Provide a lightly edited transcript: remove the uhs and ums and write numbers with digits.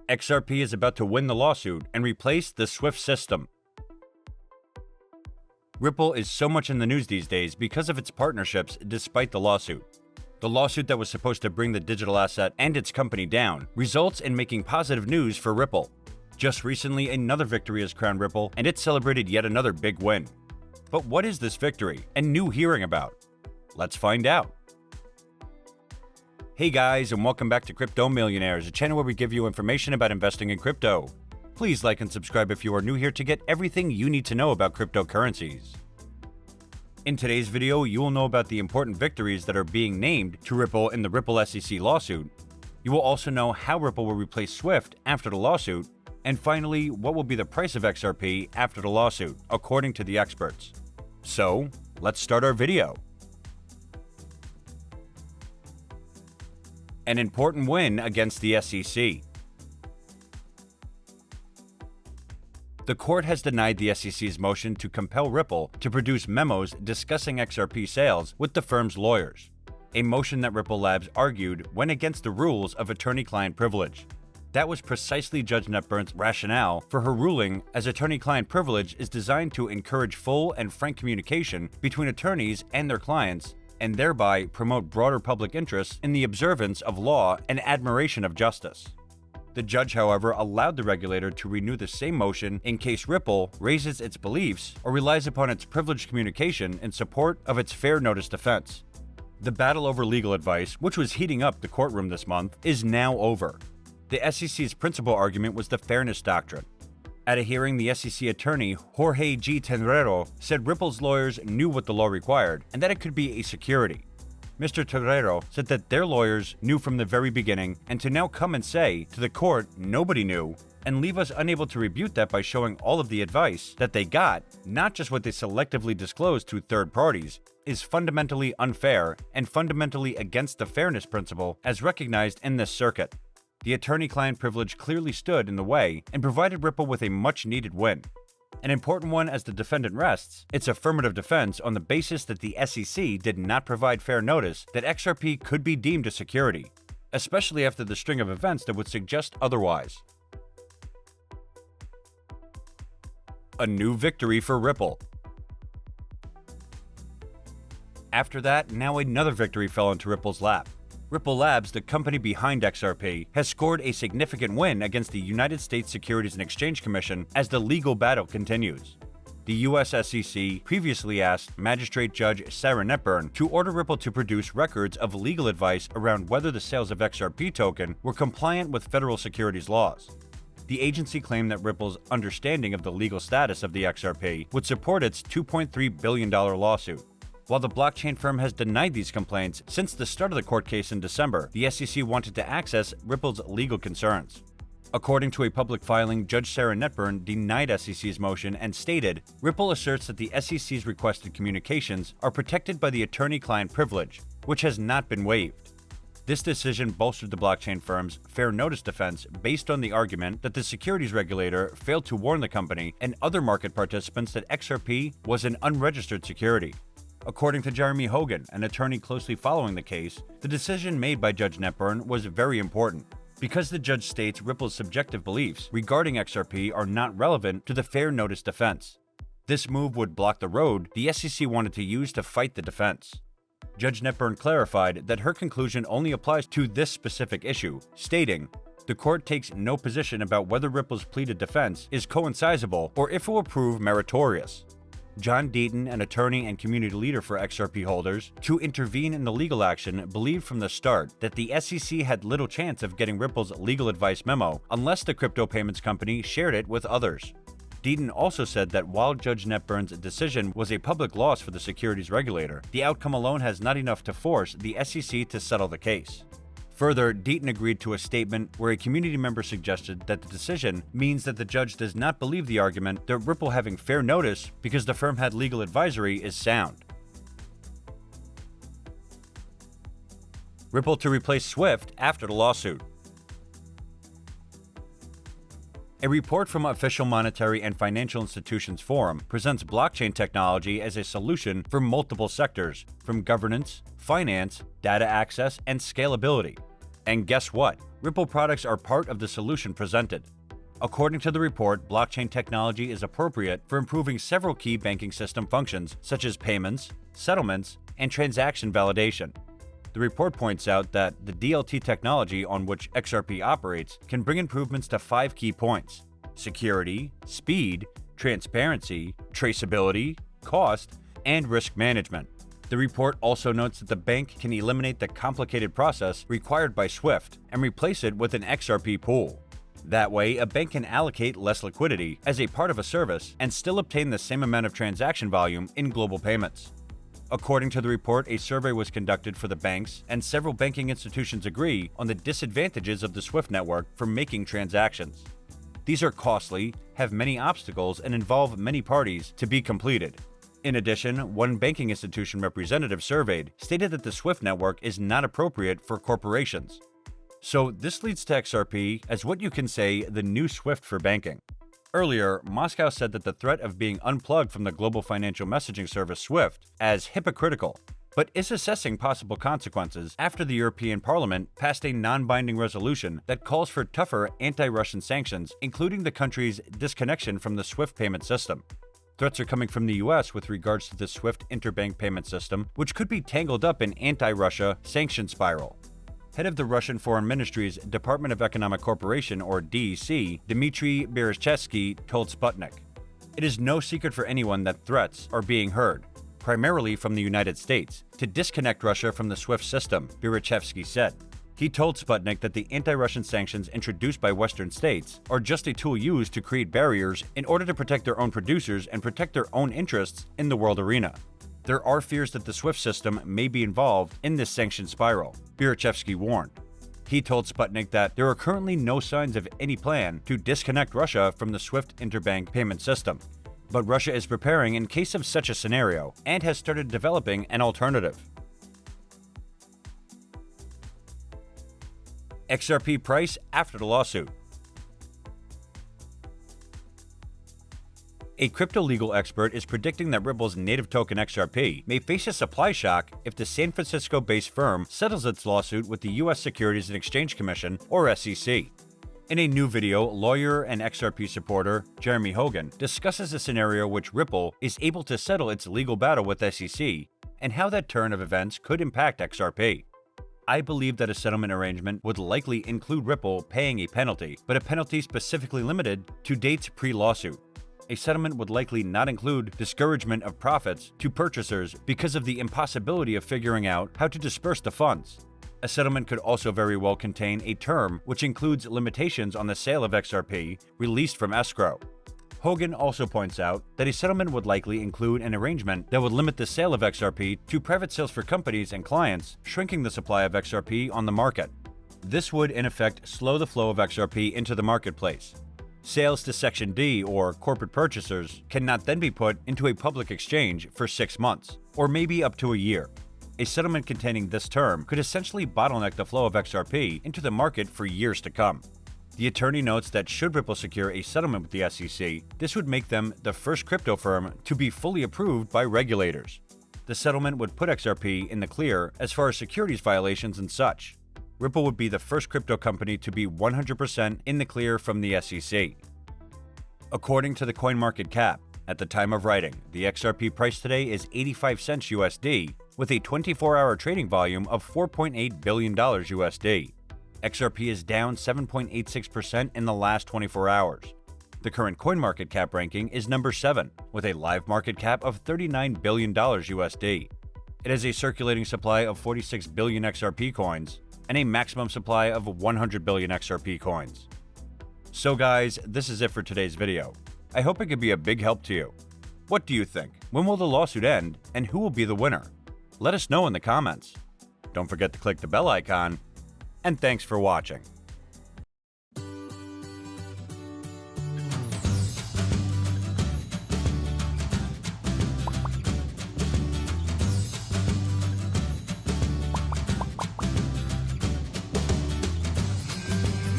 XRP is about to win the lawsuit and replace the SWIFT system. Ripple is so much in the news these days because of its partnerships despite the lawsuit. The lawsuit that was supposed to bring the digital asset and its company down results in making positive news for Ripple. Just recently, another victory has crowned Ripple, and it celebrated yet another big win. But what is this victory and new hearing about? Let's find out. Hey guys, and welcome back to Crypto Millionaires, a channel where we give you information about investing in crypto. Please like and subscribe if you are new here to get everything you need to know about cryptocurrencies. In today's video, you will know about the important victories that are being named to Ripple in the Ripple SEC lawsuit. You will also know how Ripple will replace SWIFT after the lawsuit, and finally, what will be the price of XRP after the lawsuit, according to the experts. So, let's start our video. An important win against the SEC. The court has denied the SEC's motion to compel Ripple to produce memos discussing XRP sales with the firm's lawyers, a motion that Ripple Labs argued went against the rules of attorney-client privilege. That was precisely Judge Netburn's rationale for her ruling, as attorney-client privilege is designed to encourage full and frank communication between attorneys and their clients, and thereby promote broader public interest in the observance of law and admiration of justice. The judge, however, allowed the regulator to renew the same motion in case Ripple raises its beliefs or relies upon its privileged communication in support of its fair notice defense. The battle over legal advice, which was heating up the courtroom this month, is now over. The SEC's principal argument was the fairness doctrine. At a hearing, the SEC attorney Jorge G. Tenrero said Ripple's lawyers knew what the law required and that it could be a security. Mr. Tenrero said that their lawyers knew from the very beginning, and to now come and say to the court nobody knew and leave us unable to rebut that by showing all of the advice that they got, not just what they selectively disclosed to third parties, is fundamentally unfair and fundamentally against the fairness principle as recognized in this circuit. The attorney-client privilege clearly stood in the way and provided Ripple with a much-needed win. An important one, as the defendant rests its affirmative defense on the basis that the SEC did not provide fair notice that XRP could be deemed a security, especially after the string of events that would suggest otherwise. A new victory for Ripple. After that, now another victory fell into Ripple's lap. Ripple Labs, the company behind XRP, has scored a significant win against the United States Securities and Exchange Commission as the legal battle continues. The US SEC previously asked Magistrate Judge Sarah Netburn to order Ripple to produce records of legal advice around whether the sales of XRP token were compliant with federal securities laws. The agency claimed that Ripple's understanding of the legal status of the XRP would support its $2.3 billion lawsuit. While the blockchain firm has denied these complaints since the start of the court case in December, the SEC wanted to access Ripple's legal concerns. According to a public filing, Judge Sarah Netburn denied SEC's motion and stated, Ripple asserts that the SEC's requested communications are protected by the attorney-client privilege, which has not been waived. This decision bolstered the blockchain firm's fair notice defense based on the argument that the securities regulator failed to warn the company and other market participants that XRP was an unregistered security. According to Jeremy Hogan, an attorney closely following the case, the decision made by Judge Netburn was very important, because the judge states Ripple's subjective beliefs regarding XRP are not relevant to the fair notice defense. This move would block the road the SEC wanted to use to fight the defense. Judge Netburn clarified that her conclusion only applies to this specific issue, stating, the court takes no position about whether Ripple's pleaded defense is coincidental or if it will prove meritorious. John Deaton, an attorney and community leader for XRP holders, to intervene in the legal action, believed from the start that the SEC had little chance of getting Ripple's legal advice memo unless the crypto payments company shared it with others. Deaton also said that while Judge Netburn's decision was a public loss for the securities regulator, the outcome alone has not enough to force the SEC to settle the case. Further, Deaton agreed to a statement where a community member suggested that the decision means that the judge does not believe the argument that Ripple having fair notice because the firm had legal advisory is sound. Ripple to replace SWIFT after the lawsuit. A report from Official Monetary and Financial Institutions Forum presents blockchain technology as a solution for multiple sectors, from governance, finance, data access, and scalability. And guess what? Ripple products are part of the solution presented. According to the report, blockchain technology is appropriate for improving several key banking system functions such as payments, settlements, and transaction validation. The report points out that the DLT technology on which XRP operates can bring improvements to 5 key points: security, speed, transparency, traceability, cost, and risk management. The report also notes that the bank can eliminate the complicated process required by SWIFT and replace it with an XRP pool. That way, a bank can allocate less liquidity as a part of a service and still obtain the same amount of transaction volume in global payments. According to the report, a survey was conducted for the banks, and several banking institutions agree on the disadvantages of the SWIFT network for making transactions. These are costly, have many obstacles, and involve many parties to be completed. In addition, one banking institution representative surveyed stated that the SWIFT network is not appropriate for corporations. So this leads to XRP as what you can say the new SWIFT for banking. Earlier, Moscow said that the threat of being unplugged from the global financial messaging service SWIFT as hypocritical, but is assessing possible consequences after the European Parliament passed a non-binding resolution that calls for tougher anti-Russian sanctions, including the country's disconnection from the SWIFT payment system. Threats are coming from the US with regards to the SWIFT interbank payment system, which could be tangled up in anti-Russia sanction spiral. Head of the Russian Foreign Ministry's Department of Economic Cooperation, or DEC, Dmitry Bereshchevsky, told Sputnik, "It is no secret for anyone that threats are being heard, primarily from the United States, to disconnect Russia from the SWIFT system," Bereshchevsky said. He told Sputnik that the anti-Russian sanctions introduced by Western states are just a tool used to create barriers in order to protect their own producers and protect their own interests in the world arena. There are fears that the SWIFT system may be involved in this sanction spiral, Bereshchevsky warned. He told Sputnik that there are currently no signs of any plan to disconnect Russia from the SWIFT interbank payment system, but Russia is preparing in case of such a scenario and has started developing an alternative. XRP price after the lawsuit. A crypto legal expert is predicting that Ripple's native token XRP may face a supply shock if the San Francisco-based firm settles its lawsuit with the U.S. Securities and Exchange Commission, or SEC. In a new video, lawyer and XRP supporter Jeremy Hogan discusses a scenario which Ripple is able to settle its legal battle with SEC and how that turn of events could impact XRP. I believe that a settlement arrangement would likely include Ripple paying a penalty, but a penalty specifically limited to dates pre-lawsuit. A settlement would likely not include discouragement of profits to purchasers because of the impossibility of figuring out how to disperse the funds. A settlement could also very well contain a term which includes limitations on the sale of XRP released from escrow. Hogan also points out that a settlement would likely include an arrangement that would limit the sale of XRP to private sales for companies and clients, shrinking the supply of XRP on the market. This would, in effect, slow the flow of XRP into the marketplace. Sales to Section D, or corporate purchasers, cannot then be put into a public exchange for 6 months, or maybe up to a year. A settlement containing this term could essentially bottleneck the flow of XRP into the market for years to come. The attorney notes that should Ripple secure a settlement with the SEC, this would make them the first crypto firm to be fully approved by regulators. The settlement would put XRP in the clear as far as securities violations and such. Ripple would be the first crypto company to be 100% in the clear from the SEC. According to the CoinMarketCap, at the time of writing, the XRP price today is 85 cents USD, with a 24-hour trading volume of $4.8 billion USD. XRP is down 7.86% in the last 24 hours. The current CoinMarketCap ranking is number 7, with a live market cap of $39 billion USD. It has a circulating supply of 46 billion XRP coins, and a maximum supply of 100 billion XRP coins. So guys, this is it for today's video. I hope it could be a big help to you. What do you think? When will the lawsuit end, and who will be the winner? Let us know in the comments. Don't forget to click the bell icon, and thanks for watching.